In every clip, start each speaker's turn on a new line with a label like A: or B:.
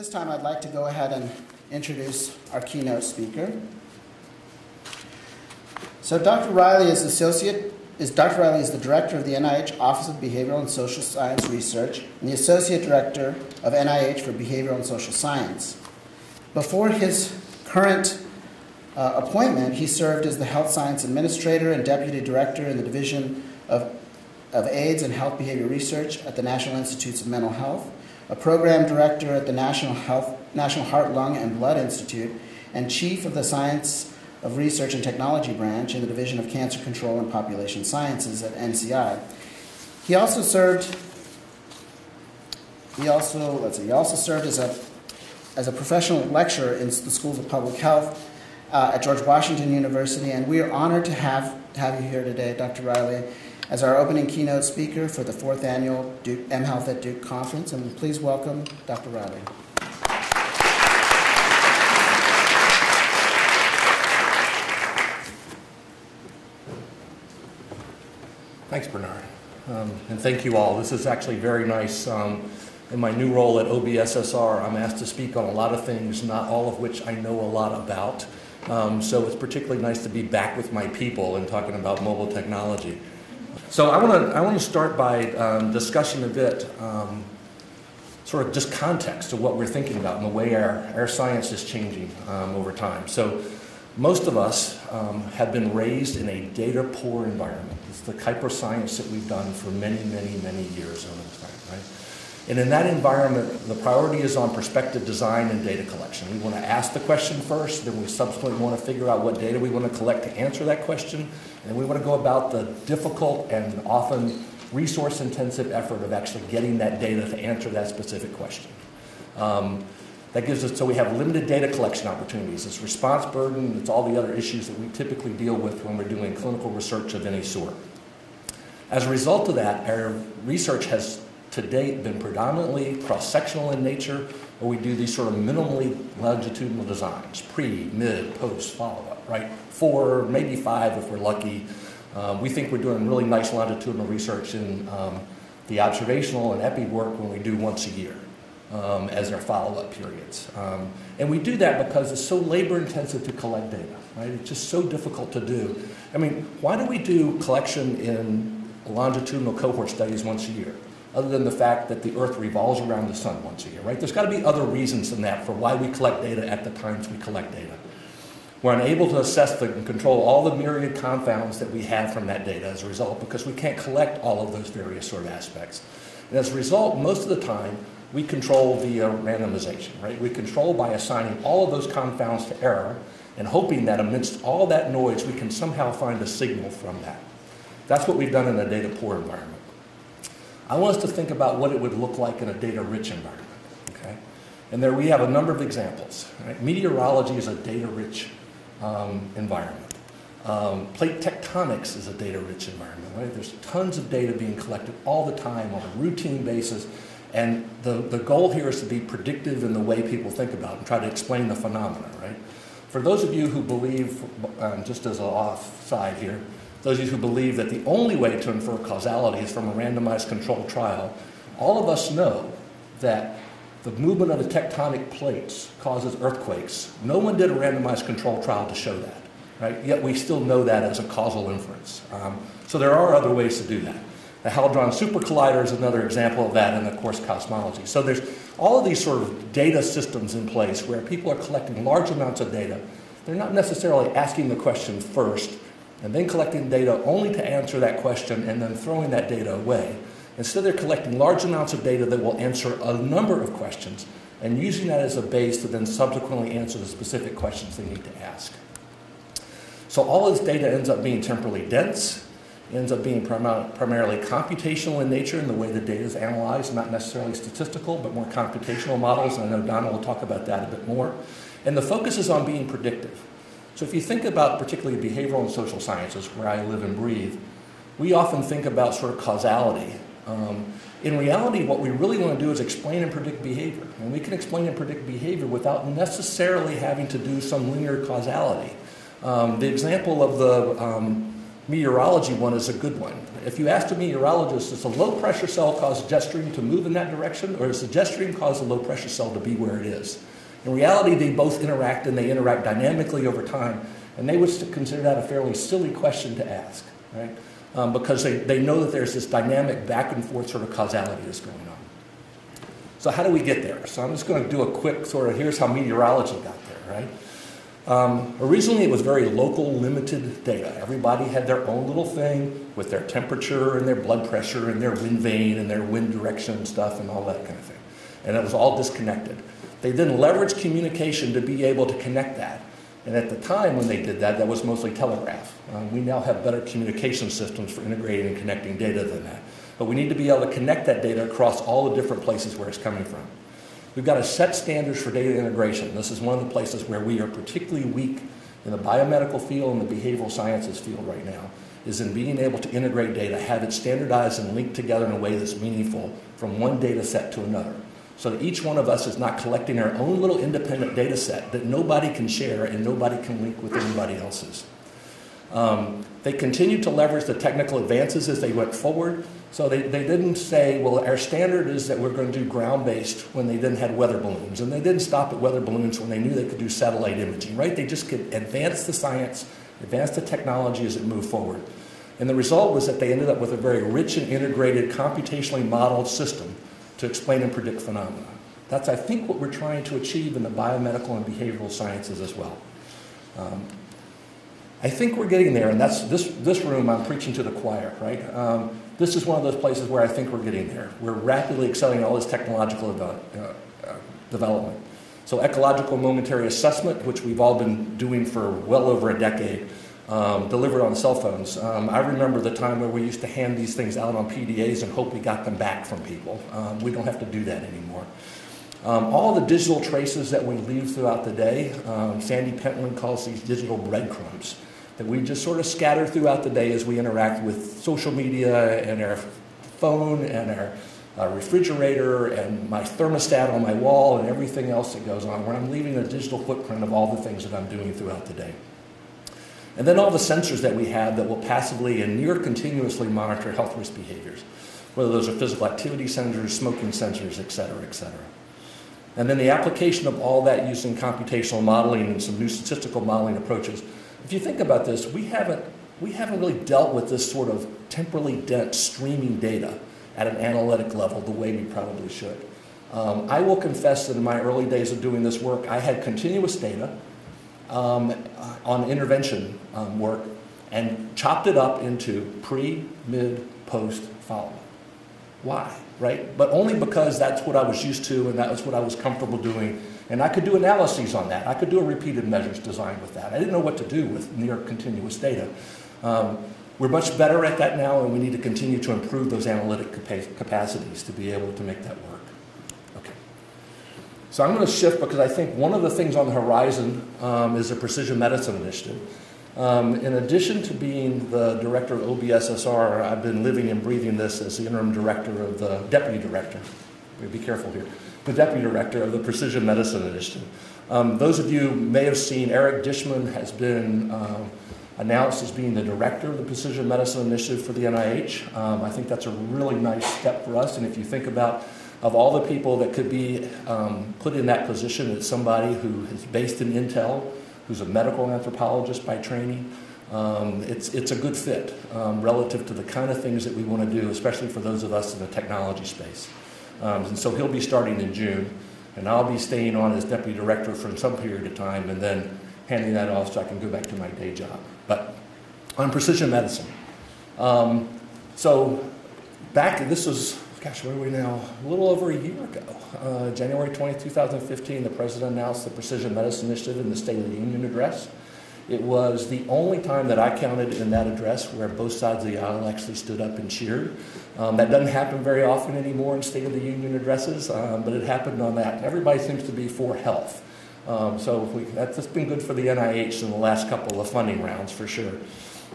A: this time, I'd like to go ahead and introduce our keynote speaker. So Dr. Riley is the director of the NIH Office of Behavioral and Social Science Research and the associate director of NIH for Behavioral and Social Science. Before his current appointment, he served as the health science administrator and deputy director in the Division of AIDS and Health Behavior Research at the National Institutes of Mental Health, a program director at the National Heart, Lung, and Blood Institute, and chief of the Science of Research and Technology branch in the Division of Cancer Control and Population Sciences at NCI. He also served as a professional lecturer in the schools of public health at George Washington University, and we are honored to have you here today, Dr. Riley, as our opening keynote speaker for the 4th annual mHealth at Duke conference. And please welcome Dr. Riley.
B: Thanks, Bernard. And thank you all. This is actually very nice. In my new role at OBSSR, I'm asked to speak on a lot of things, not all of which I know a lot about. So it's particularly nice to be back with my people and talking about mobile technology. So I want to start by discussing a bit, sort of just context of what we're thinking about and the way our science is changing over time. So most of us have been raised in a data-poor environment. It's the type of science that we've done for many, many, many years over time, right? And in that environment, the priority is on perspective design and data collection. We want to ask the question first, then we subsequently want to figure out what data we want to collect to answer that question, and we want to go about the difficult and often resource-intensive effort of actually getting that data to answer that specific question. That gives us, so we have limited data collection opportunities. It's response burden, it's all the other issues that we typically deal with when we're doing clinical research of any sort. As a result of that, our research has to date been predominantly cross-sectional in nature, where we do these sort of minimally longitudinal designs, pre, mid, post, follow-up, right? 4, maybe 5 if we're lucky. We think we're doing really nice longitudinal research in the observational and epi work when we do once a year as our follow-up periods. And we do that because it's so labor-intensive to collect data, right? It's just so difficult to do. I mean, why do we do collection in longitudinal cohort studies once a year? Other than the fact that the Earth revolves around the sun once a year, right? There's got to be other reasons than that for why we collect data at the times we collect data. We're unable to assess and control all the myriad confounds that we have from that data as a result, because we can't collect all of those various sort of aspects. And as a result, most of the time, we control via randomization, right? We control by assigning all of those confounds to error and hoping that amidst all that noise, we can somehow find a signal from that. That's what we've done in a data-poor environment. I want us to think about what it would look like in a data-rich environment, okay? And there we have a number of examples, right? Meteorology is a data-rich environment. Plate tectonics is a data-rich environment, right? There's tons of data being collected all the time on a routine basis, and the goal here is to be predictive in the way people think about it and try to explain the phenomena, right? For those of you who believe, just as an offside here, those of you who believe that the only way to infer causality is from a randomized controlled trial, all of us know that the movement of the tectonic plates causes earthquakes. No one did a randomized controlled trial to show that, right? Yet we still know that as a causal inference. So there are other ways to do that. The Hadron Super Collider is another example of that, and of course cosmology. So there's all of these sort of data systems in place where people are collecting large amounts of data. They're not necessarily asking the question first, and then collecting data only to answer that question and then throwing that data away. Instead, they're collecting large amounts of data that will answer a number of questions and using that as a base to then subsequently answer the specific questions they need to ask. So all this data ends up being temporally dense, ends up being primarily computational in nature in the way the data is analyzed, not necessarily statistical, but more computational models, and I know Donna will talk about that a bit more. And the focus is on being predictive. So if you think about particularly behavioral and social sciences, where I live and breathe, we often think about sort of causality. In reality, what we really want to do is explain and predict behavior. And we can explain and predict behavior without necessarily having to do some linear causality. The example of the meteorology one is a good one. If you ask a meteorologist, does a low-pressure cell cause jet stream to move in that direction, or does the jet stream cause the low-pressure cell to be where it is? In reality, they both interact, and they interact dynamically over time, and they would consider that a fairly silly question to ask, right? Because they know that there's this dynamic back and forth sort of causality that's going on. So how do we get there? So I'm just going to do a quick sort of, here's how meteorology got there, right? Originally, it was very local, limited data. Everybody had their own little thing with their temperature and their blood pressure and their wind vane and their wind direction and stuff and all that kind of thing. And it was all disconnected. They then leveraged communication to be able to connect that. And at the time when they did that, that was mostly telegraph. We now have better communication systems for integrating and connecting data than that. But we need to be able to connect that data across all the different places where it's coming from. We've got to set standards for data integration. This is one of the places where we are particularly weak in the biomedical field and the behavioral sciences field right now, is in being able to integrate data, have it standardized and linked together in a way that's meaningful from one data set to another. So that each one of us is not collecting our own little independent data set that nobody can share and nobody can link with anybody else's. They continued to leverage the technical advances as they went forward. So they didn't say, well, our standard is that we're going to do ground-based when they then had weather balloons. And they didn't stop at weather balloons when they knew they could do satellite imaging, right? They just could advance the science, advance the technology as it moved forward. And the result was that they ended up with a very rich and integrated, computationally modeled system to explain and predict phenomena. That's, I think, what we're trying to achieve in the biomedical and behavioral sciences as well. I think we're getting there, and that's this room, I'm preaching to the choir, right? This is one of those places where I think we're getting there. We're rapidly accelerating all this technological development. So ecological momentary assessment, which we've all been doing for well over a decade, delivered on cell phones. I remember the time where we used to hand these things out on PDAs and hope we got them back from people. We don't have to do that anymore. All the digital traces that we leave throughout the day, Sandy Pentland calls these digital breadcrumbs, that we just sort of scatter throughout the day as we interact with social media and our phone and our refrigerator and my thermostat on my wall and everything else that goes on, where I'm leaving a digital footprint of all the things that I'm doing throughout the day. And then all the sensors that we have that will passively and near continuously monitor health risk behaviors, whether those are physical activity sensors, smoking sensors, et cetera, et cetera. And then the application of all that using computational modeling and some new statistical modeling approaches. If you think about this, we haven't really dealt with this sort of temporally dense streaming data at an analytic level the way we probably should. I will confess that in my early days of doing this work, I had continuous data on intervention work and chopped it up into pre, mid, post, follow-up. Why, right? But only because that's what I was used to and that was what I was comfortable doing. And I could do analyses on that. I could do a repeated measures design with that. I didn't know what to do with near continuous data. We're much better at that now, and we need to continue to improve those analytic capacities to be able to make that work. Okay. So I'm going to shift because I think one of the things on the horizon is a precision medicine initiative. In addition to being the director of OBSSR, I've been living and breathing this as the interim director of the deputy director. Be careful here. The deputy director of the Precision Medicine Initiative. Those of you may have seen Eric Dishman has been announced as being the director of the Precision Medicine Initiative for the NIH. I think that's a really nice step for us, and if you think about of all the people that could be put in that position, it's somebody who is based in Intel, who's a medical anthropologist by training. It's a good fit relative to the kind of things that we want to do, especially for those of us in the technology space. And so he'll be starting in June, and I'll be staying on as deputy director for some period of time and then handing that off so I can go back to my day job. But on precision medicine. So back, this was, gosh, where are we now? A little over a year ago. January 20, 2015, the president announced the Precision Medicine Initiative in the State of the Union address. It was the only time that I counted in that address where both sides of the aisle actually stood up and cheered. That doesn't happen very often anymore in State of the Union addresses, but it happened on that. Everybody seems to be for health. That's been good for the NIH in the last couple of funding rounds, for sure.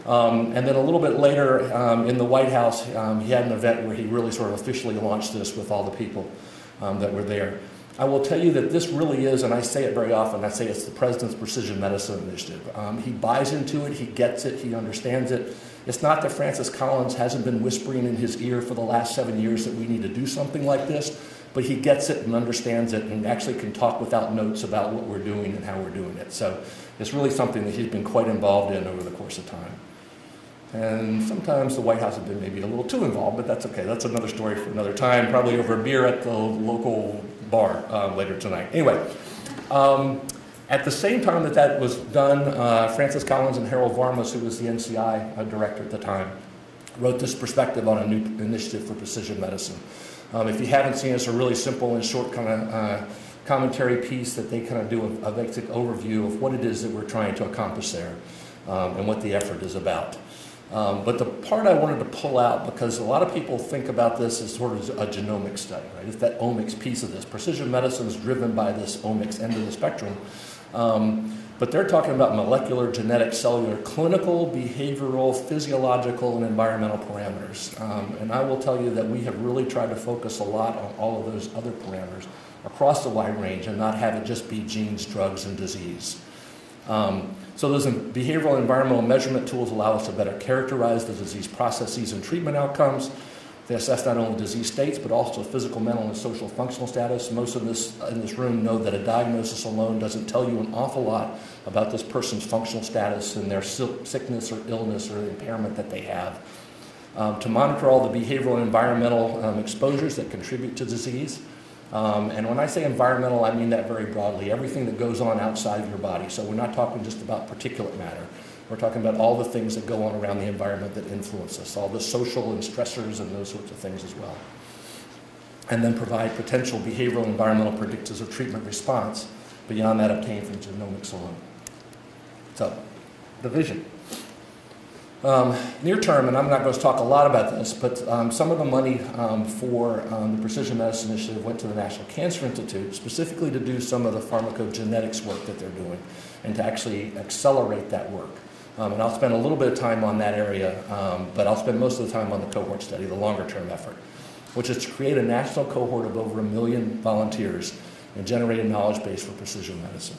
B: And then a little bit later in the White House, he had an event where he really sort of officially launched this with all the people that were there. I will tell you that this really is, and I say it very often, I say it's the President's Precision Medicine Initiative. He buys into it, he gets it, he understands it, It's not that Francis Collins hasn't been whispering in his ear for the last 7 years that we need to do something like this, but he gets it and understands it and actually can talk without notes about what we're doing and how we're doing it. So it's really something that he's been quite involved in over the course of time. And sometimes the White House has been maybe a little too involved, but that's okay. That's another story for another time, probably over a beer at the local bar later tonight. Anyway, at the same time that that was done, Francis Collins and Harold Varmus, who was the NCI director at the time, wrote this perspective on a new initiative for precision medicine. If you haven't seen it, it's a really simple and short kind of commentary piece that they kind of do a basic overview of what it is that we're trying to accomplish there and what the effort is about. But the part I wanted to pull out, because a lot of people think about this as sort of a genomic study, right? It's that omics piece of this. Precision medicine is driven by this omics end of the spectrum. But they're talking about molecular, genetic, cellular, clinical, behavioral, physiological, and environmental parameters. And I will tell you that we have really tried to focus a lot on all of those other parameters across the wide range and not have it just be genes, drugs, and disease. So those behavioral and environmental measurement tools allow us to better characterize the disease processes and treatment outcomes. They assess not only disease states, but also physical, mental, and social functional status. Most of us in this room know that a diagnosis alone doesn't tell you an awful lot about this person's functional status and their sickness or illness or impairment that they have. To monitor all the behavioral and environmental exposures that contribute to disease. And when I say environmental, I mean that very broadly, everything that goes on outside of your body. So we're not talking just about particulate matter. We're talking about all the things that go on around the environment that influence us, all the social and stressors and those sorts of things as well. And then provide potential behavioral and environmental predictors of treatment response beyond that obtained from genomics alone. So, the vision. Near term, and I'm not going to talk a lot about this, but some of the money for the Precision Medicine Initiative went to the National Cancer Institute, specifically to do some of the pharmacogenetics work that they're doing, and to actually accelerate that work. And I'll spend a little bit of time on that area, but I'll spend most of the time on the cohort study, the longer term effort, which is to create a national cohort of over 1 million volunteers and generate a knowledge base for precision medicine.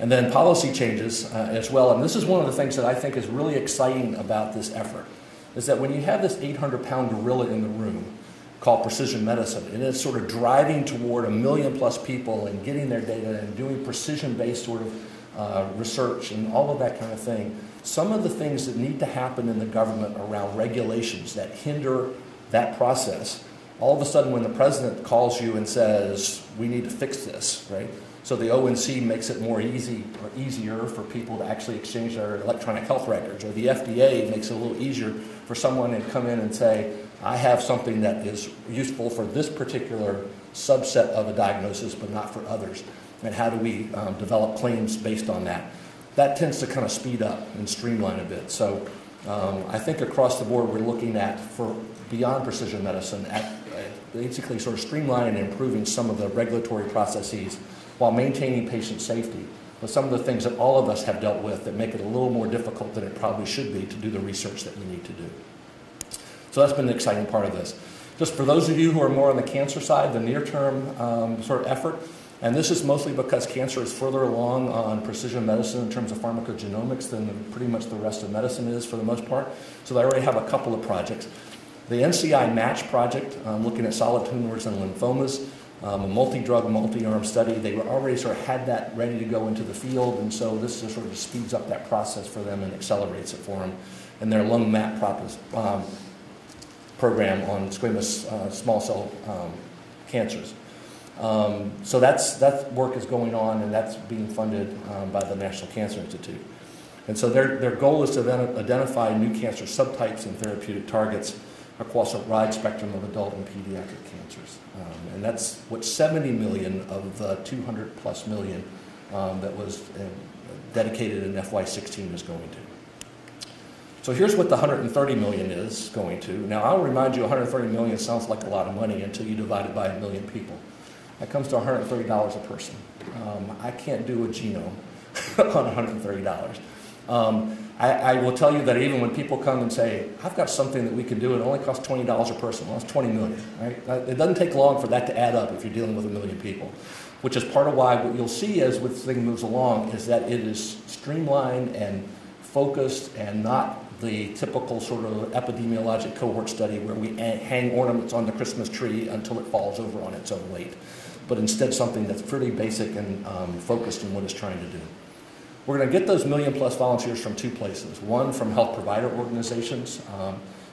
B: And then policy changes as well, and this is one of the things that I think is really exciting about this effort, is that when you have this 800-pound gorilla in the room called precision medicine, and it's sort of driving toward 1 million plus people and getting their data and doing precision-based sort of research and all of that kind of thing, some of the things that need to happen in the government around regulations that hinder that process, all of a sudden when the president calls you and says, we need to fix this, right? So the ONC makes it more easy or easier for people to actually exchange their electronic health records, or the FDA makes it a little easier for someone to come in and say, I have something that is useful for this particular subset of a diagnosis, but not for others. And how do we develop claims based on that? That tends to kind of speed up and streamline a bit. So I think across the board we're looking at, for beyond precision medicine, at basically sort of streamlining and improving some of the regulatory processes while maintaining patient safety. But some of the things that all of us have dealt with that make it a little more difficult than it probably should be to do the research that we need to do. So that's been an exciting part of this. Just for those of you who are more on the cancer side, the near-term sort of effort, and this is mostly because cancer is further along on precision medicine in terms of pharmacogenomics than pretty much the rest of medicine is for the most part. So they already have a couple of projects. The NCI MATCH project, looking at solid tumors and lymphomas, a multi-drug, multi-arm study. They were already sort of had that ready to go into the field, and so this just sort of speeds up that process for them and accelerates it for them. And their lung MAP program on squamous small cell cancers. So that work is going on, and that's being funded by the National Cancer Institute. And so their goal is to then identify new cancer subtypes and therapeutic targets across a wide spectrum of adult and pediatric cancers. And that's what 70 million of the 200 plus million that was dedicated in FY16 is going to. So here's what the 130 million is going to. Now I'll remind you, 130 million sounds like a lot of money until you divide it by 1 million people. That comes to $130 a person. I can't do a genome on $130. I will tell you that even when people come and say, I've got something that we can do, it only costs $20 a person. Well, that's 20 million, right? It doesn't take long for that to add up if you're dealing with 1 million people, which is part of why what you'll see as this thing moves along is that it is streamlined and focused and not the typical sort of epidemiologic cohort study where we hang ornaments on the Christmas tree until it falls over on its own weight, but instead something that's pretty basic and focused in what it's trying to do. We're going to get those million-plus volunteers from two places. One, from health provider organizations,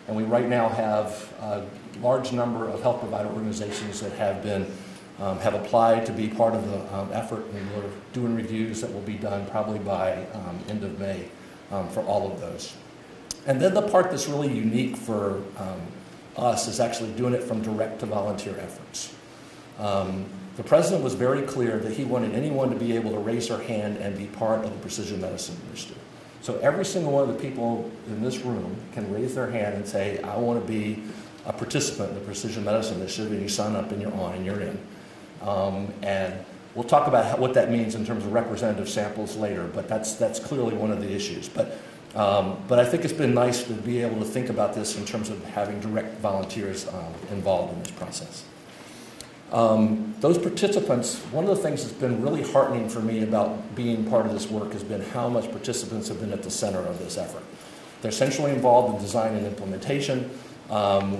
B: and we right now have a large number of health provider organizations that have applied to be part of the effort, and we're doing reviews that will be done probably by end of May for all of those. And then the part that's really unique for us is actually doing it from direct to volunteer efforts. The president was very clear that he wanted anyone to be able to raise their hand and be part of the precision medicine initiative. So every single one of the people in this room can raise their hand and say, I want to be a participant in the precision medicine initiative, and you sign up and you're on and you're in. And we'll talk about what that means in terms of representative samples later, but that's clearly one of the issues. But I think it's been nice to be able to think about this in terms of having direct volunteers involved in this process. Those participants, one of the things that's been really heartening for me about being part of this work has been how much participants have been at the center of this effort. They're essentially involved in design and implementation.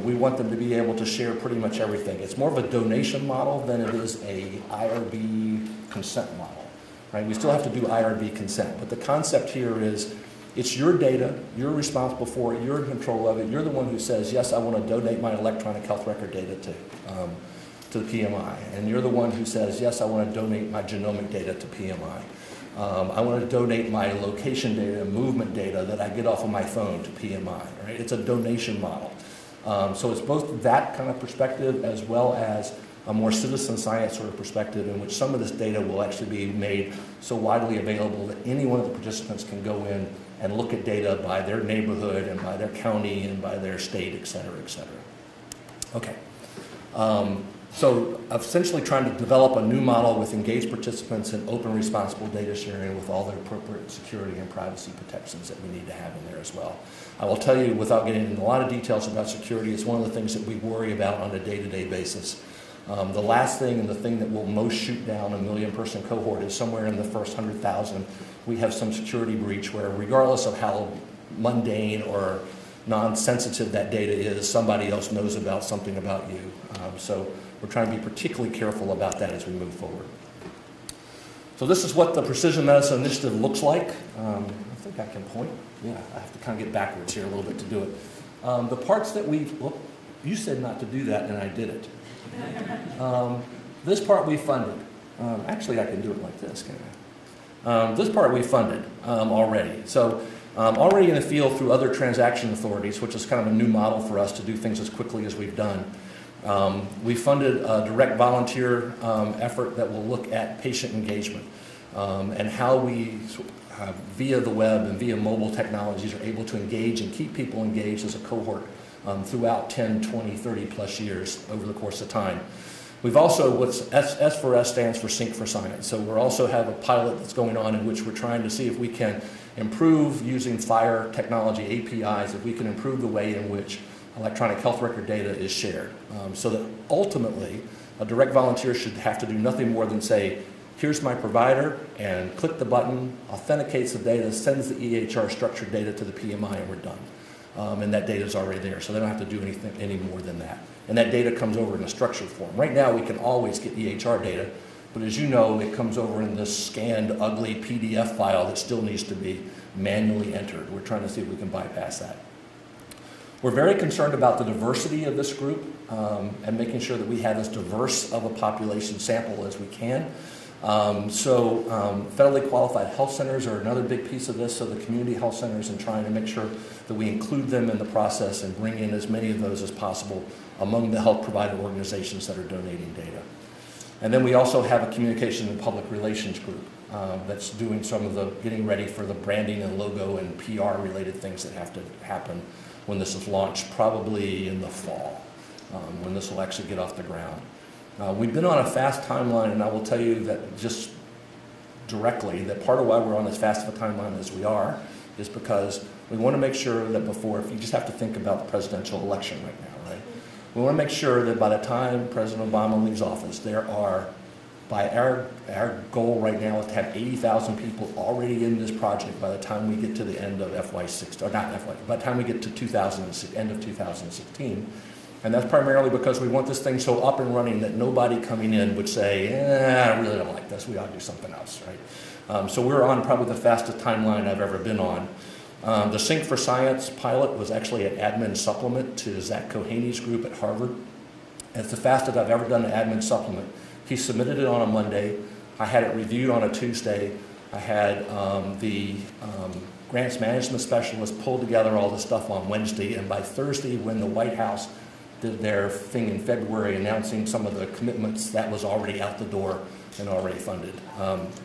B: We want them to be able to share pretty much everything. It's more of a donation model than it is a IRB consent model, right? We still have to do IRB consent, but the concept here is it's your data, you're responsible for it, you're in control of it, you're the one who says, yes, I want to donate my electronic health record data to the PMI, and you're the one who says, yes, I want to donate my genomic data to PMI. I want to donate my location data and movement data that I get off of my phone to PMI, right? It's a donation model. So it's both that kind of perspective as well as a more citizen science sort of perspective in which some of this data will actually be made so widely available that any one of the participants can go in and look at data by their neighborhood and by their county and by their state, et cetera, et cetera. Okay. So essentially trying to develop a new model with engaged participants and open responsible data sharing with all the appropriate security and privacy protections that we need to have in there as well. I will tell you, without getting into a lot of details about security, it's one of the things that we worry about on a day-to-day basis. The last thing and the thing that will most shoot down a million-person cohort is somewhere in the first 100,000. We have some security breach where, regardless of how mundane or non-sensitive that data is, somebody else knows about something about you. So we're trying to be particularly careful about that as we move forward. So this is what the Precision Medicine Initiative looks like. I think I can point. Yeah, I have to kind of get backwards here a little bit to do it. The parts that we've, well, you said not to do that and I did it. This part we funded. Actually, I can do it like this, can't I? This part we funded already. So already in the field through other transaction authorities, which is kind of a new model for us to do things as quickly as we've done. We funded a direct volunteer effort that will look at patient engagement and how we, via the web and via mobile technologies, are able to engage and keep people engaged as a cohort throughout 10, 20, 30 plus years over the course of time. We've also, what's S for S stands for Sync for Science. So we're also have a pilot that's going on in which we're trying to see if we can improve using FHIR technology APIs, if we can improve the way in which electronic health record data is shared. So that ultimately, a direct volunteer should have to do nothing more than say, here's my provider, and click the button, authenticates the data, sends the EHR structured data to the PMI, and we're done. And that data is already there, so they don't have to do anything any more than that. And that data comes over in a structured form. Right now, we can always get EHR data, but as you know, it comes over in this scanned, ugly PDF file that still needs to be manually entered. We're trying to see if we can bypass that. We're very concerned about the diversity of this group and making sure that we have as diverse of a population sample as we can. Federally qualified health centers are another big piece of this, so the community health centers, and trying to make sure that we include them in the process and bring in as many of those as possible among the health provider organizations that are donating data. And then we also have a communication and public relations group that's doing some of the getting ready for the branding and logo and PR related things that have to happen when this is launched, probably in the fall, when this will actually get off the ground. We've been on a fast timeline, and I will tell you that just directly that part of why we're on as fast of a timeline as we are is because we want to make sure that before, if you just have to think about the presidential election right now, right? We want to make sure that by the time President Obama leaves office, there are By our goal right now is to have 80,000 people already in this project by the time we get to the end of FY16, or not FY, by the time we get to end of 2016. And that's primarily because we want this thing so up and running that nobody coming in would say, I really don't like this, we ought to do something else, right? So we're on probably the fastest timeline I've ever been on. The Sync for Science pilot was actually an admin supplement to Zach Kohaney's group at Harvard. And it's the fastest I've ever done an admin supplement. He submitted it on a Monday. I had it reviewed on a Tuesday. I had the grants management specialist pull together all the stuff on Wednesday, and by Thursday, when the White House did their thing in February announcing some of the commitments, that was already out the door and already funded.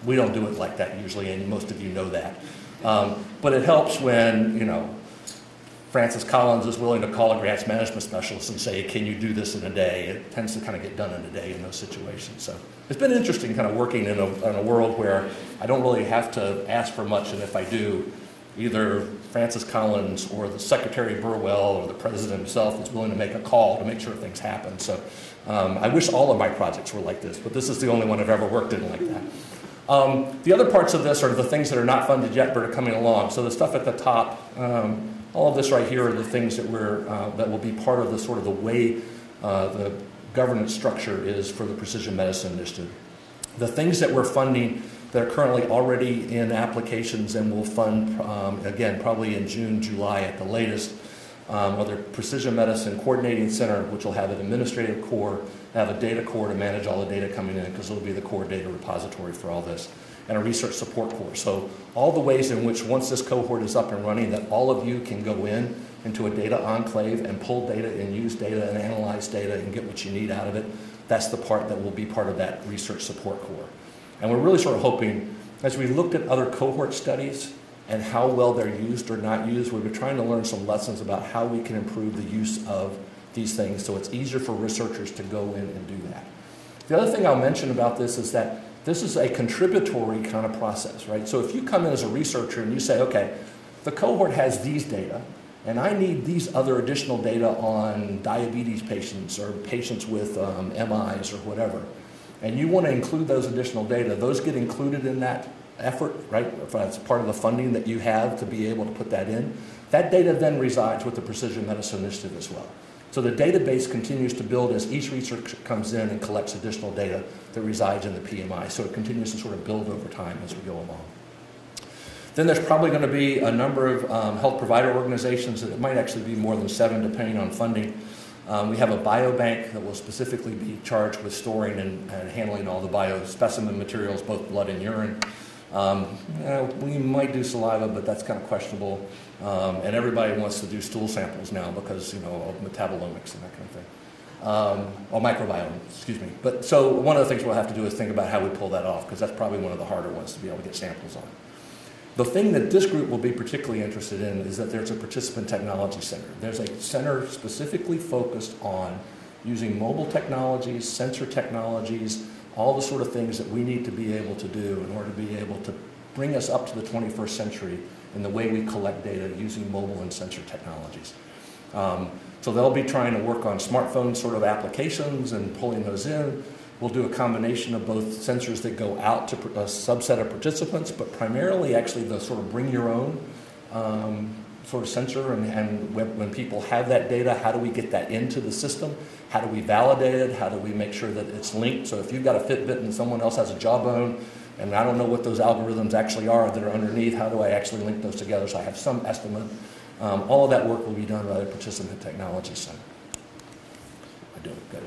B: We don't do it like that usually, and most of you know that. But it helps when, you know, Francis Collins is willing to call a grants management specialist and say, can you do this in a day? It tends to kind of get done in a day in those situations. So it's been interesting kind of working in a world where I don't really have to ask for much, and if I do, either Francis Collins or the Secretary Burwell or the President himself is willing to make a call to make sure things happen. So I wish all of my projects were like this, but this is the only one I've ever worked in like that. The other parts of this are the things that are not funded yet but are coming along. So the stuff at the top, all of this right here are the things that that will be part of the sort of the way the governance structure is for the Precision Medicine Initiative. The things that we're funding that are currently already in applications and will fund, again, probably in June, July at the latest, are the Precision Medicine Coordinating Center, which will have an administrative core, have a data core to manage all the data coming in, because it'll be the core data repository for all this, and a research support core. So all the ways in which, once this cohort is up and running, that all of you can go into a data enclave and pull data and use data and analyze data and get what you need out of it. That's the part that will be part of that research support core. And we're really sort of hoping, as we looked at other cohort studies and how well they're used or not used, we've been trying to learn some lessons about how we can improve the use of these things so it's easier for researchers to go in and do that. The other thing I'll mention about this is that this is a contributory kind of process, right? So if you come in as a researcher and you say, okay, the cohort has these data, and I need these other additional data on diabetes patients or patients with MIs or whatever, and you want to include those additional data, those get included in that effort, right? If that's part of the funding that you have to be able to put that in. That data then resides with the Precision Medicine Initiative as well. So the database continues to build as each researcher comes in and collects additional data that resides in the PMI. So it continues to sort of build over time as we go along. Then there's probably going to be a number of health provider organizations, and it might actually be more than 7 depending on funding. We have a biobank that will specifically be charged with storing and handling all the biospecimen materials, both blood and urine. We might do saliva, but that's kind of questionable. And everybody wants to do stool samples now because, you know, of metabolomics and that kind of thing. Or microbiome, excuse me. But so one of the things we'll have to do is think about how we pull that off, because that's probably one of the harder ones to be able to get samples on. The thing that this group will be particularly interested in is that there's a participant technology center. There's a center specifically focused on using mobile technologies, sensor technologies, all the sort of things that we need to be able to do in order to be able to bring us up to the 21st century in the way we collect data using mobile and sensor technologies. So they'll be trying to work on smartphone sort of applications and pulling those in. We'll do a combination of both sensors that go out to a subset of participants, but primarily actually the sort of bring your own sort of sensor, and when people have that data, how do we get that into the system? How do we validate it? How do we make sure that it's linked? So if you've got a Fitbit and someone else has a Jawbone, and I don't know what those algorithms actually are that are underneath, how do I actually link those together so I have some estimate? All of that work will be done by the Participant Technology Center. I do it good.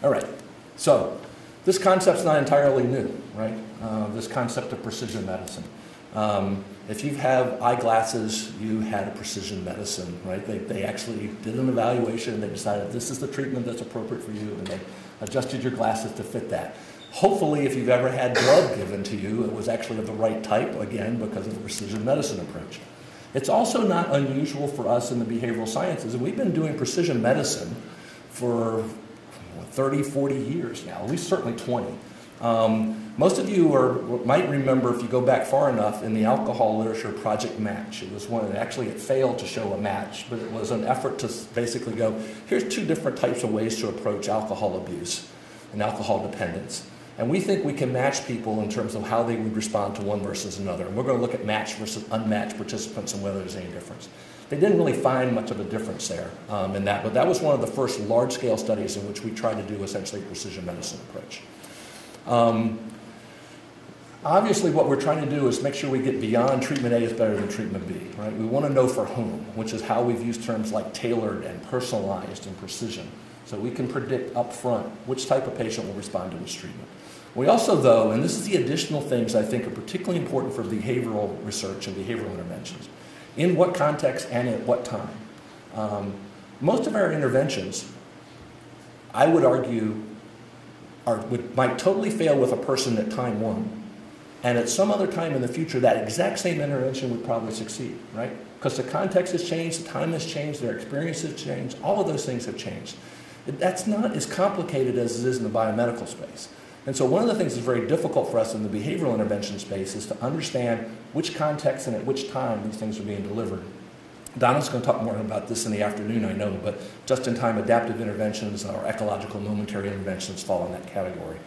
B: All right, so this concept's not entirely new, right? This concept of precision medicine. If you have eyeglasses, you had a precision medicine, right? They actually did an evaluation, they decided this is the treatment that's appropriate for you, and they adjusted your glasses to fit that. Hopefully, if you've ever had blood given to you, it was actually of the right type, again, because of the precision medicine approach. It's also not unusual for us in the behavioral sciences, and we've been doing precision medicine for 30, 40 years now, at least certainly 20. Most of you might remember, if you go back far enough, in the alcohol literature, Project Match. It was one that actually it failed to show a match, but it was an effort to basically go, here's 2 different types of ways to approach alcohol abuse and alcohol dependence. And we think we can match people in terms of how they would respond to one versus another. And we're going to look at matched versus unmatched participants and whether there's any difference. They didn't really find much of a difference there in that, but that was one of the first large-scale studies in which we tried to do essentially a precision medicine approach. Obviously, what we're trying to do is make sure we get beyond treatment A is better than treatment B, right? We want to know for whom, which is how we've used terms like tailored and personalized and precision. So we can predict up front which type of patient will respond to which treatment. We also, though, and this is the additional things I think are particularly important for behavioral research and behavioral interventions, in what context and at what time. Most of our interventions, I would argue, might totally fail with a person at time 1. And at some other time in the future, that exact same intervention would probably succeed, right? Because the context has changed, the time has changed, their experience has changed, all of those things have changed. That's not as complicated as it is in the biomedical space. And so one of the things that's very difficult for us in the behavioral intervention space is to understand which context and at which time these things are being delivered. Donna's going to talk more about this in the afternoon, I know, but just-in-time adaptive interventions or ecological momentary interventions fall in that category.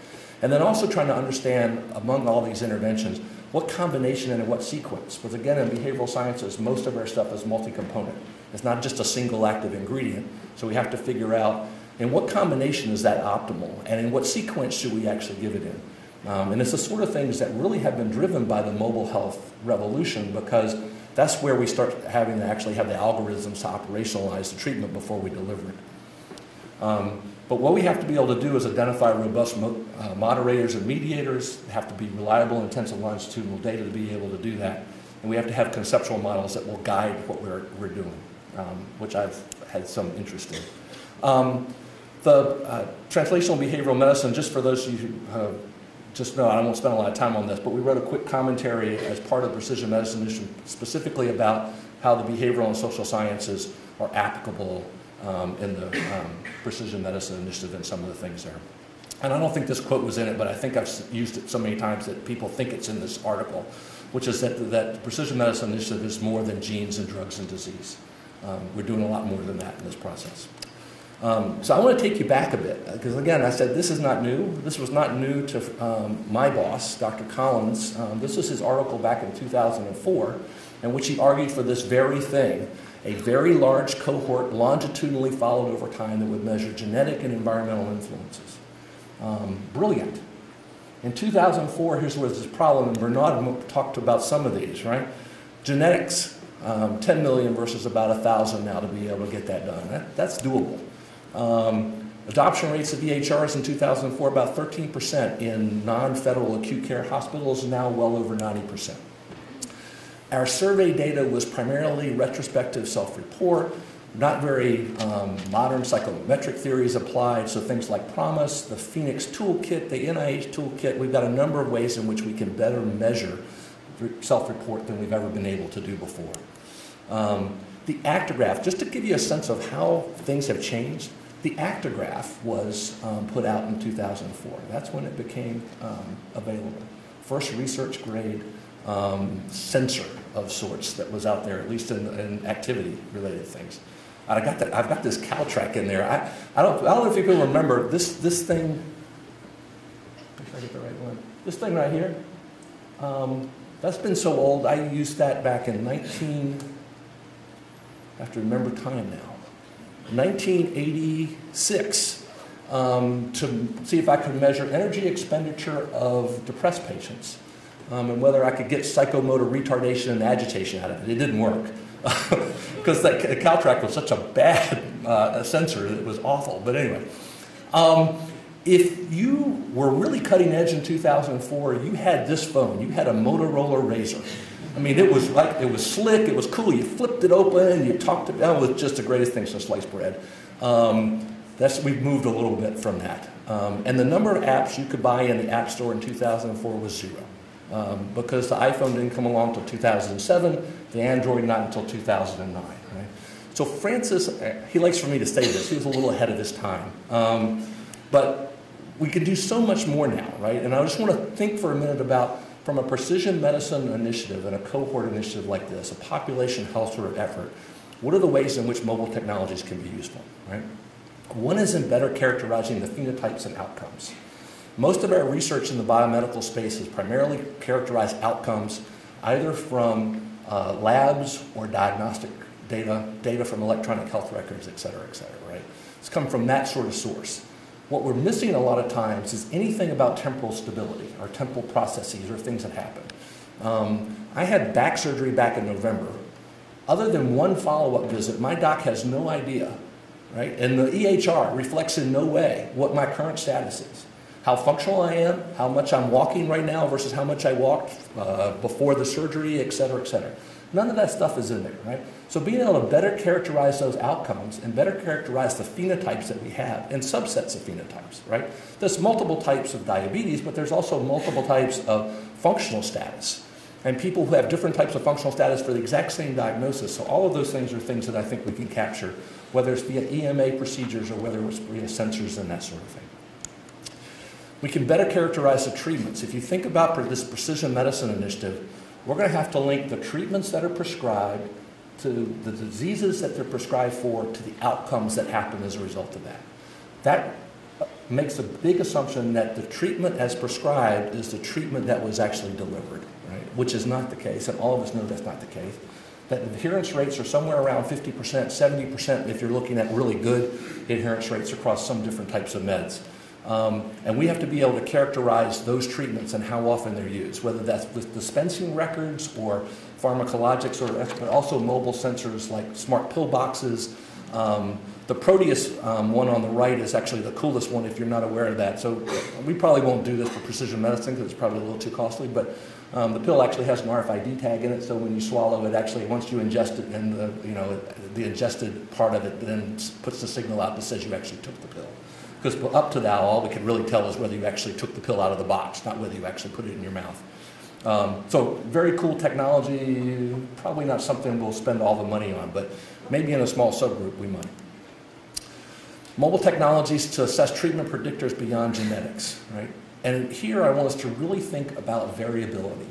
B: And then also trying to understand, among all these interventions, what combination and in what sequence. Because again, in behavioral sciences, most of our stuff is multi-component. It's not just a single active ingredient, so we have to figure out in what combination is that optimal, and in what sequence should we actually give it in. And it's the sort of things that really have been driven by the mobile health revolution, because that's where we start having to actually have the algorithms to operationalize the treatment before we deliver it. But what we have to be able to do is identify robust moderators and mediators. They have to be reliable, intensive longitudinal data to be able to do that. And we have to have conceptual models that will guide what we're doing, which I've had some interest in. The translational behavioral medicine, just for those of you who just know, I won't spend a lot of time on this, but we wrote a quick commentary as part of the Precision Medicine Initiative specifically about how the behavioral and social sciences are applicable in the Precision Medicine Initiative and some of the things there. And I don't think this quote was in it, but I think I've used it so many times that people think it's in this article, which is that the Precision Medicine Initiative is more than genes and drugs and disease. We're doing a lot more than that in this process. So I want to take you back a bit, because again, I said this is not new. This was not new to my boss, Dr. Collins. This was his article back in 2004, in which he argued for this very thing, a very large cohort longitudinally followed over time that would measure genetic and environmental influences. Brilliant. In 2004, here's where this problem, and Bernard talked about some of these, right? Genetics, 10 million versus about 1,000 now to be able to get that done. That's doable. Adoption rates of EHRs in 2004, about 13% in non-federal acute care hospitals, now well over 90%. Our survey data was primarily retrospective self-report, not very modern psychometric theories applied, so things like PROMIS, the Phoenix toolkit, the NIH toolkit. We've got a number of ways in which we can better measure self-report than we've ever been able to do before. The actograph, just to give you a sense of how things have changed, the actograph was put out in 2004. That's when it became available. First research grade sensor of sorts that was out there, at least in activity-related things. I've got this Caltrack in there. I don't know if you can remember this thing. If I get the right one. This thing right here. That's been so old. I used that back in I have to remember time now. 1986 to see if I could measure energy expenditure of depressed patients and whether I could get psychomotor retardation and agitation out of it. It didn't work because that Caltrack was such a bad sensor that it was awful. But anyway, if you were really cutting edge in 2004, you had this phone. You had a Motorola Razr. I mean, it was slick, it was cool. You flipped it open, you talked it down with just the greatest thing since sliced bread. We've moved a little bit from that. And the number of apps you could buy in the App Store in 2004 was 0. Because the iPhone didn't come along until 2007, the Android not until 2009. Right? So Francis, he likes for me to say this, he was a little ahead of his time. But we can do so much more now, right? And I just want to think for a minute about, from a precision medicine initiative and a cohort initiative like this, a population health sort of effort, what are the ways in which mobile technologies can be useful, right? One is in better characterizing the phenotypes and outcomes. Most of our research in the biomedical space has primarily characterized outcomes either from labs or diagnostic data from electronic health records, et cetera, right? It's come from that sort of source. What we're missing a lot of times is anything about temporal stability or temporal processes or things that happen. I had back surgery back in November. Other than one follow-up visit, my doc has no idea, right? And the EHR reflects in no way what my current status is. How functional I am, how much I'm walking right now versus how much I walked before the surgery, et cetera, et cetera. None of that stuff is in there, right? So being able to better characterize those outcomes and better characterize the phenotypes that we have and subsets of phenotypes, right? There's multiple types of diabetes, but there's also multiple types of functional status. And people who have different types of functional status for the exact same diagnosis. So all of those things are things that I think we can capture, whether it's via EMA procedures or whether it's via sensors and that sort of thing. We can better characterize the treatments. If you think about this precision medicine initiative, we're going to have to link the treatments that are prescribed to the diseases that they're prescribed for to the outcomes that happen as a result of that. That makes a big assumption that the treatment as prescribed is the treatment that was actually delivered, right? Which is not the case, and all of us know that's not the case. That adherence rates are somewhere around 50%, 70% if you're looking at really good adherence rates across some different types of meds. And we have to be able to characterize those treatments and how often they're used, whether that's with dispensing records or pharmacologics, but also mobile sensors like smart pill boxes. The Proteus one on the right is actually the coolest one if you're not aware of that. So we probably won't do this for precision medicine because it's probably a little too costly, but the pill actually has an RFID tag in it, so when you swallow it, actually once you ingest it, and the ingested part of it then puts the signal out that says you actually took the pill. Because up to now, all we can really tell is whether you actually took the pill out of the box, not whether you actually put it in your mouth. So very cool technology, probably not something we'll spend all the money on, but maybe in a small subgroup we might. Mobile technologies to assess treatment predictors beyond genetics, right? And here I want us to really think about variability.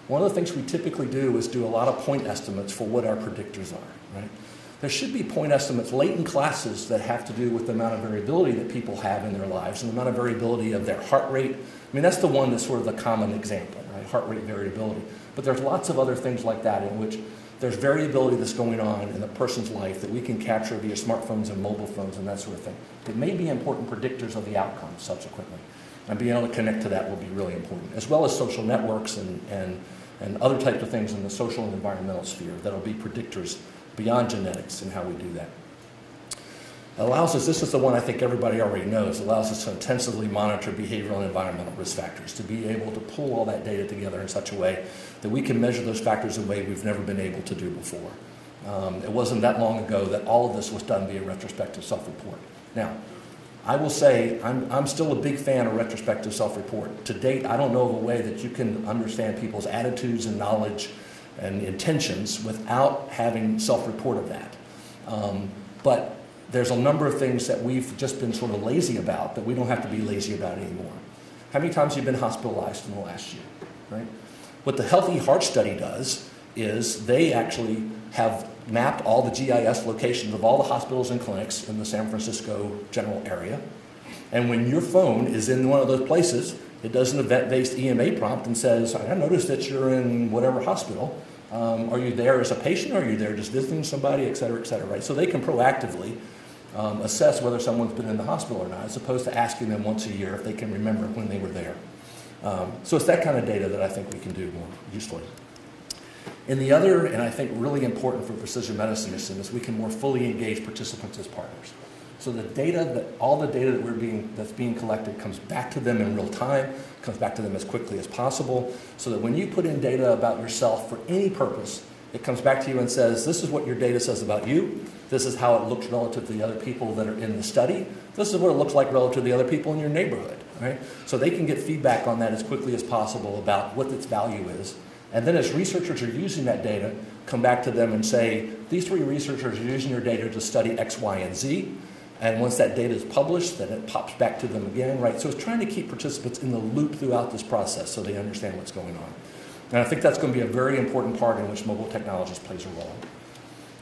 B: One of the things we typically do is do a lot of point estimates for what our predictors are, right? There should be point estimates late in classes that have to do with the amount of variability that people have in their lives and the amount of variability of their heart rate. I mean, that's the one that's sort of the common example, right? Heart rate variability. But there's lots of other things like that in which there's variability that's going on in the person's life that we can capture via smartphones and mobile phones and that sort of thing. It may be important predictors of the outcomes subsequently. And being able to connect to that will be really important, as well as social networks and other types of things in the social and environmental sphere that will be predictors beyond genetics and how we do that. It allows us, this is the one I think everybody already knows, allows us to intensively monitor behavioral and environmental risk factors, to be able to pull all that data together in such a way that we can measure those factors in a way we've never been able to do before. It wasn't that long ago that all of this was done via retrospective self-report. Now, I will say I'm still a big fan of retrospective self-report. To date, I don't know of a way that you can understand people's attitudes and knowledge and intentions without having self-report of that. But there's a number of things that we've just been sort of lazy about that we don't have to be lazy about anymore. How many times have you been hospitalized in the last year, right? What the Healthy Heart Study does is they actually have mapped all the GIS locations of all the hospitals and clinics in the San Francisco general area. And when your phone is in one of those places, it does an event-based EMA prompt and says, I noticed that you're in whatever hospital. Are you there as a patient, or are you there just visiting somebody, et cetera, right? So they can proactively assess whether someone's been in the hospital or not, as opposed to asking them once a year if they can remember when they were there. So it's that kind of data that I think we can do more usefully. And the other, and I think really important for precision medicine is we can more fully engage participants as partners. So the data, all the data that's being collected comes back to them in real time, comes back to them as quickly as possible, so that when you put in data about yourself for any purpose, it comes back to you and says, this is what your data says about you, this is how it looks relative to the other people that are in the study, this is what it looks like relative to the other people in your neighborhood, right? So they can get feedback on that as quickly as possible about what its value is. And then as researchers are using that data, come back to them and say, these 3 researchers are using your data to study X, Y, and Z. And once that data is published, then it pops back to them again, right? So it's trying to keep participants in the loop throughout this process so they understand what's going on. And I think that's going to be a very important part in which mobile technologies plays a role.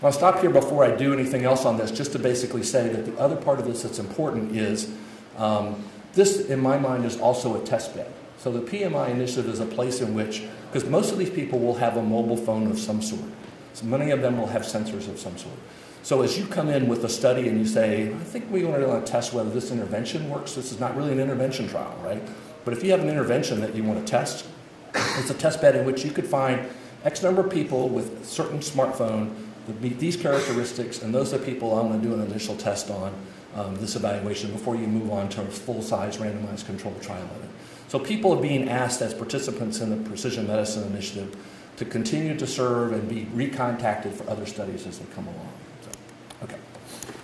B: I'll stop here before I do anything else on this, just to basically say that the other part of this that's important is This, in my mind, is also a test bed. So the PMI initiative is a place in which, because most of these people will have a mobile phone of some sort. So many of them will have sensors of some sort. So as you come in with a study and you say, I think we want to test whether this intervention works, this is not really an intervention trial, right? But if you have an intervention that you want to test, it's a test bed in which you could find X number of people with a certain smartphone that meet these characteristics, and those are the people I want to do an initial test on this evaluation before you move on to a full-size randomized controlled trial of it. So people are being asked as participants in the Precision Medicine Initiative to continue to serve and be recontacted for other studies as they come along. Okay.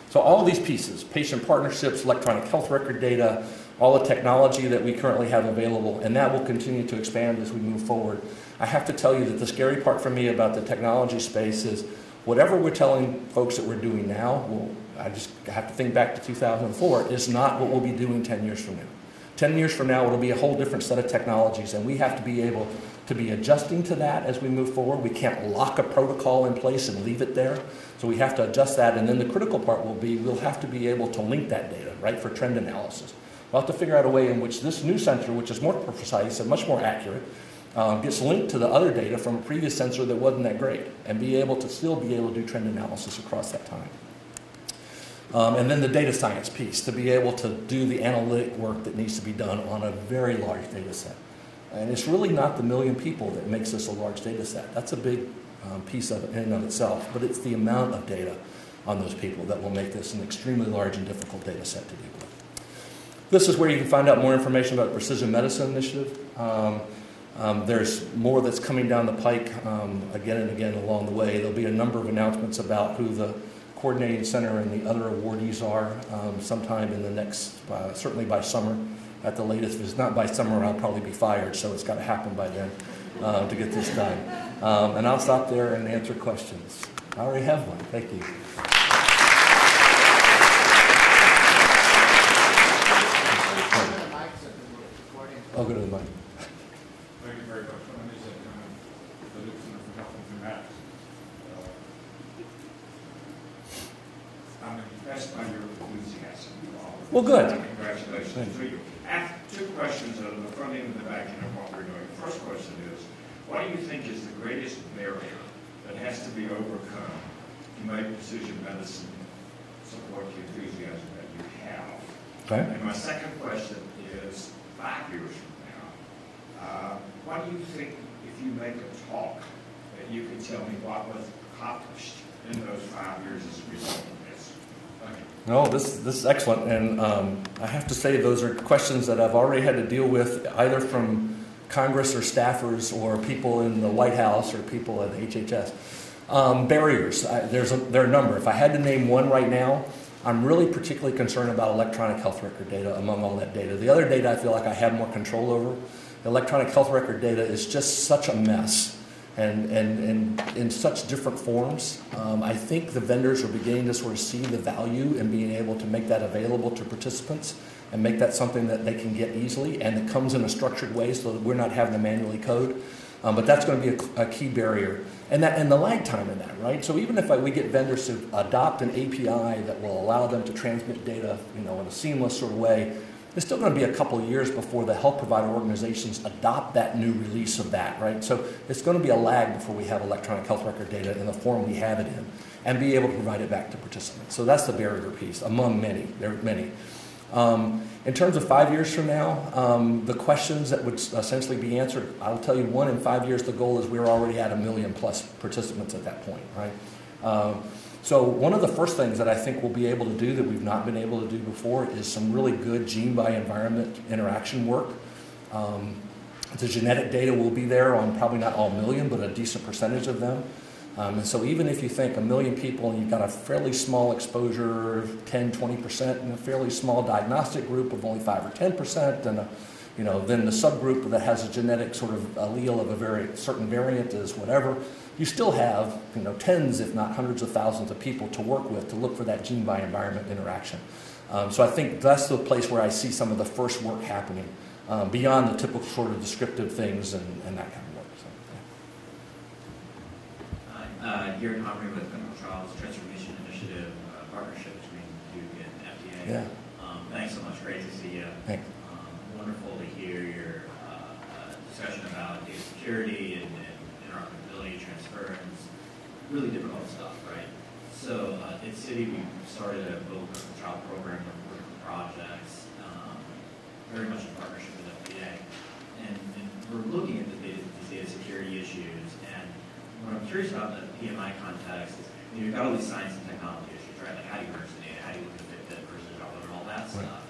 B: So all these pieces, patient partnerships, electronic health record data, all the technology that we currently have available, and that will continue to expand as we move forward. I have to tell you that the scary part for me about the technology space is whatever we're telling folks that we're doing now, I just have to think back to 2004, is not what we'll be doing 10 years from now. 10 years from now, it'll be a whole different set of technologies, and we have to be able to be adjusting to that as we move forward. We can't lock a protocol in place and leave it there. So we have to adjust that, and then the critical part will be we'll have to be able to link that data, right, for trend analysis. We'll have to figure out a way in which this new sensor, which is more precise and much more accurate, gets linked to the other data from a previous sensor that wasn't that great, and still be able to do trend analysis across that time. And then the data science piece, to be able to do the analytic work that needs to be done on a very large data set. And it's really not the 1 million people that makes this a large data set. That's a big piece of it in and of itself, but it's the amount of data on those people that will make this an extremely large and difficult data set to deal with. This is where you can find out more information about the Precision Medicine Initiative. There's more that's coming down the pike again and again along the way. There'll be a number of announcements about who the coordinating center and the other awardees are sometime in the next, certainly by summer at the latest. If it's not by summer, I'll probably be fired, so it's got to happen by then to get this done. And I'll stop there and answer questions. I already have one. Thank you. I'll go to the mic.
C: Thank you very much. My name is the Lieutenant for Health and Thematics. I'm impressed by your enthusiasm.
B: Well, good.
C: Congratulations to you. I have two questions on the front end and the back end of what we're doing. The first question is, what do you think is the greatest barrier that has to be overcome to make precision medicine support the enthusiasm that you have?
B: Okay.
C: And my second question is, 5 years from now, what do you think, if you make a talk, that you can tell me what was accomplished in those 5 years as a result of this? Thank you.
B: No, this is excellent, and I have to say those are questions that I've already had to deal with either from Congress or staffers or people in the White House or people at HHS. Barriers, there are a number. If I had to name one right now, I'm really particularly concerned about electronic health record data among all that data. The other data I feel like I have more control over. The electronic health record data is just such a mess and in such different forms. I think the vendors are beginning to sort of see the value in being able to make that available to participants and make that something that they can get easily and that comes in a structured way so that we're not having to manually code. But that's going to be a key barrier. And the lag time in that, right? So even if we get vendors to adopt an API that will allow them to transmit data, in a seamless sort of way, it's still going to be a couple of years before the health provider organizations adopt that new release of that, right? So it's going to be a lag before we have electronic health record data in the form we have it in and be able to provide it back to participants. So that's the barrier piece among many. There are many. In terms of 5 years from now, the questions that would essentially be answered, I'll tell you, one, in 5 years, the goal is we're already at 1 million plus participants at that point, right? So one of the first things that I think we'll be able to do that we've not been able to do before is some really good gene by environment interaction work. The genetic data will be there on probably not all 1 million, but a decent percentage of them. And so even if you think 1 million people and you've got a fairly small exposure, 10, 20%, and a fairly small diagnostic group of only 5 or 10%, and then the subgroup that has a genetic sort of allele of a very certain variant is whatever, you still have tens, if not hundreds of thousands of people to work with to look for that gene by environment interaction. So I think that's the place where I see some of the first work happening beyond the typical sort of descriptive things and that kind of work. So, yeah.
D: Gary Comrie with Clinical Trials Transformation Initiative partnership between Duke and FDA.
B: Yeah.
D: Thanks so much. Great to see you.
B: Thanks.
D: security and interoperability, transference, really difficult stuff, right? So at City, we started a global clinical trial program with critical projects, very much in partnership with FDA. And we're looking at these data security issues. And what I'm curious about in the PMI context is, you've got all these science and technology issues, right? Like how do you merge the data, how do you look at the versus and all that stuff.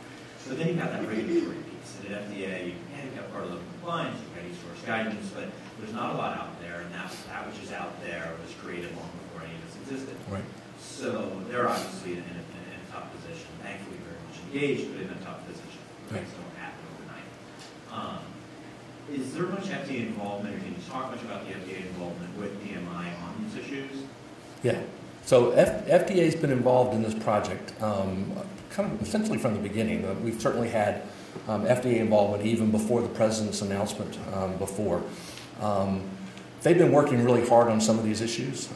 D: But then you've got that regulatory piece. And at FDA, you've got part of the compliance, you've got each source guidance, but there's not a lot out there, and that which is out there was created long before any of this existed.
B: Right.
D: So they're obviously in a tough position. Thankfully, very much engaged, but in a tough position. Things don't happen overnight. Is there much FDA involvement, or can you talk much about the FDA involvement with PMI on these issues?
B: Yeah. So FDA's been involved in this project kind of essentially from the beginning. We've certainly had FDA involvement even before the President's announcement before. They've been working really hard on some of these issues.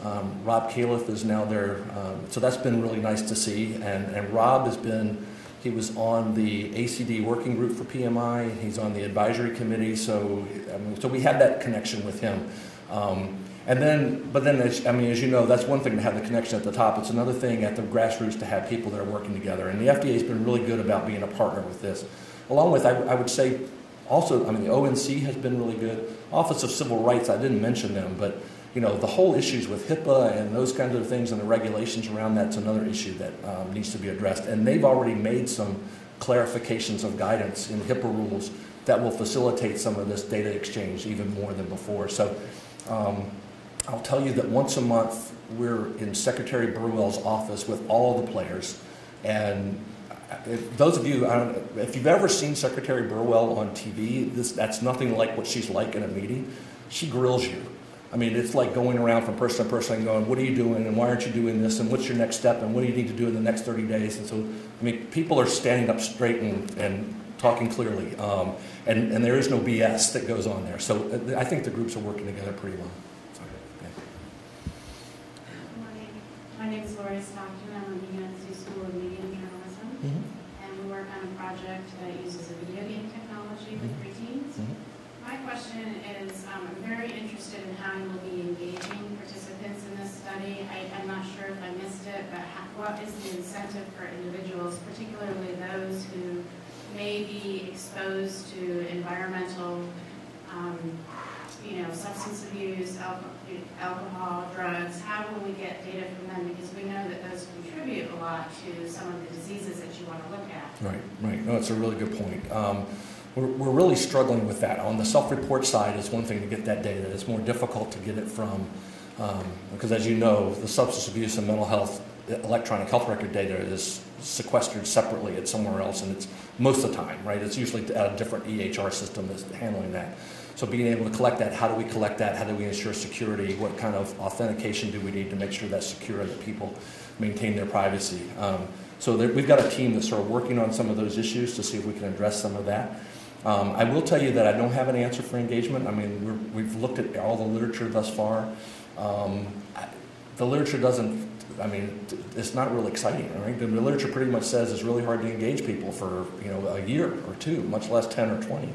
B: Rob Califf is now there, so that's been really nice to see. And Rob he was on the ACD working group for PMI. He's on the advisory committee, so we had that connection with him. But then, as you know, that's one thing to have the connection at the top. It's another thing at the grassroots to have people that are working together. And the FDA has been really good about being a partner with this. Along with, I would say, also, the ONC has been really good. Office of Civil Rights, I didn't mention them, but the whole issues with HIPAA and those kinds of things and the regulations around that's another issue that needs to be addressed. And they've already made some clarifications of guidance in HIPAA rules that will facilitate some of this data exchange even more than before. So I'll tell you that once a month we're in Secretary Burwell's office with all the players. And those of you, if you've ever seen Secretary Burwell on TV, that's nothing like what she's like in a meeting. She grills you. It's like going around from person to person and going, what are you doing, and why aren't you doing this, and what's your next step, and what do you need to do in the next 30 days? And so, people are standing up straight and talking clearly, and there is no BS that goes on there. So I think the groups are working together pretty well. Sorry. Okay.
E: Good morning. My name is Lori Stockton. I'm on the UNC School of Media and Journalism, and we work on a project that uses a video game technology with preteens. My question is, I'm very interested in how you will be engaging participants in this study. I'm not sure if I missed it, but what is the incentive for individuals, particularly those who may be exposed to environmental, substance abuse, alcohol, drugs? How will we get data from them? Because we know that those contribute a lot to some of the diseases that you want to look at.
B: Right. No, it's a really good point. We're really struggling with that. On the self-report side, it's one thing to get that data. It's more difficult to get it from, because as you know, the substance abuse and mental health electronic health record data is sequestered separately at somewhere else, and it's most of the time, right? It's usually at a different EHR system that's handling that. So being able to collect that, how do we collect that? How do we ensure security? What kind of authentication do we need to make sure that's secure, that people maintain their privacy? So we've got a team that's sort of working on some of those issues to see if we can address some of that. I will tell you that I don't have an answer for engagement. We've looked at all the literature thus far. The literature doesn't, it's not really exciting, right? The literature pretty much says it's really hard to engage people for, a year or two, much less 10 or 20.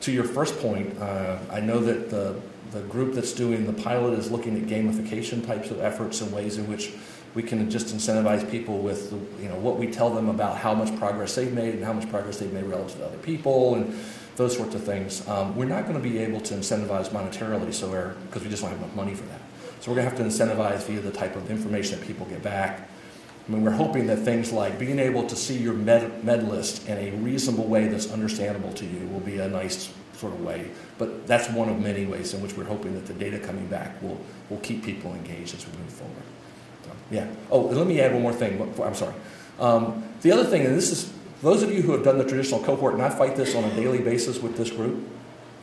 B: To your first point, I know that the group that's doing the pilot is looking at gamification types of efforts and ways in which we can just incentivize people with what we tell them about how much progress they've made and how much progress they've made relative to other people and those sorts of things. We're not going to be able to incentivize monetarily, because we just don't have enough money for that. So we're going to have to incentivize via the type of information that people get back. We're hoping that things like being able to see your med list in a reasonable way that's understandable to you will be a nice sort of way. But that's one of many ways in which we're hoping that the data coming back will keep people engaged as we move forward. Yeah. Oh, let me add one more thing. I'm sorry. The other thing, and this is, those of you who have done the traditional cohort, and I fight this on a daily basis with this group,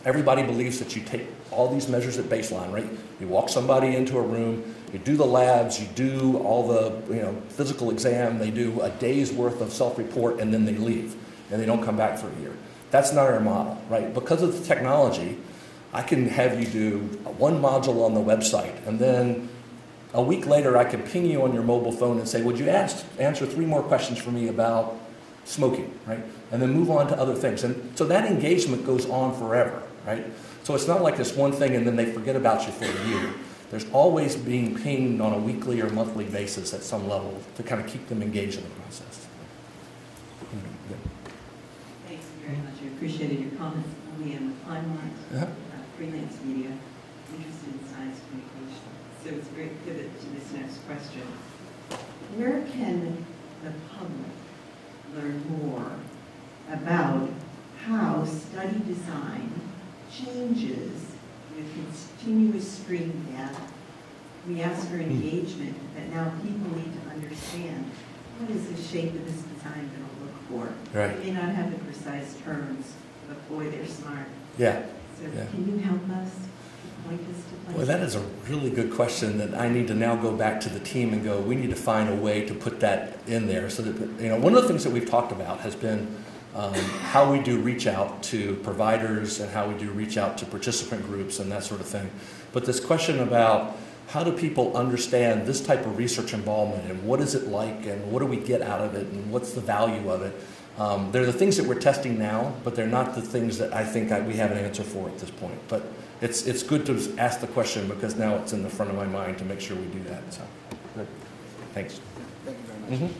B: everybody believes that you take all these measures at baseline, right? You walk somebody into a room, you do the labs, you do all the physical exam, they do a day's worth of self-report, and then they leave, and they don't come back for a year. That's not our model, right? Because of the technology, I can have you do one module on the website, and then a week later, I can ping you on your mobile phone and say, would you answer 3 more questions for me about smoking, right? And then move on to other things. And so that engagement goes on forever, right? So it's not like this one thing and then they forget about you for a year. There's always being pinged on a weekly or monthly basis at some level to kind of keep them engaged in the process.
F: Thanks very much. I appreciated your comments. I'm freelance media, interested in science communication. So it's a great pivot to this next question. Where can the public learn more about how study design changes with continuous stream data? We ask for engagement, but now people need to understand what is the shape of this design going to look for.
B: Right.
F: They may not have the precise terms, but boy, they're smart.
B: Yeah.
F: So
B: Yeah.
F: can you help us point us to places?
B: Well, that is a really good question that I need to now go back to the team and go, we need to find a way to put that in there so that, you know, one of the things that we've talked about has been how we do reach out to providers and how we do reach out to participant groups and that sort of thing. But this question about how do people understand this type of research involvement and what is it like and what do we get out of it and what's the value of it? They're the things that we're testing now, but they're not the things that I think we have an answer for at this point. But it's good to ask the question because now it's in the front of my mind to make sure we do that. So, good. Thanks.
A: Thank you very much.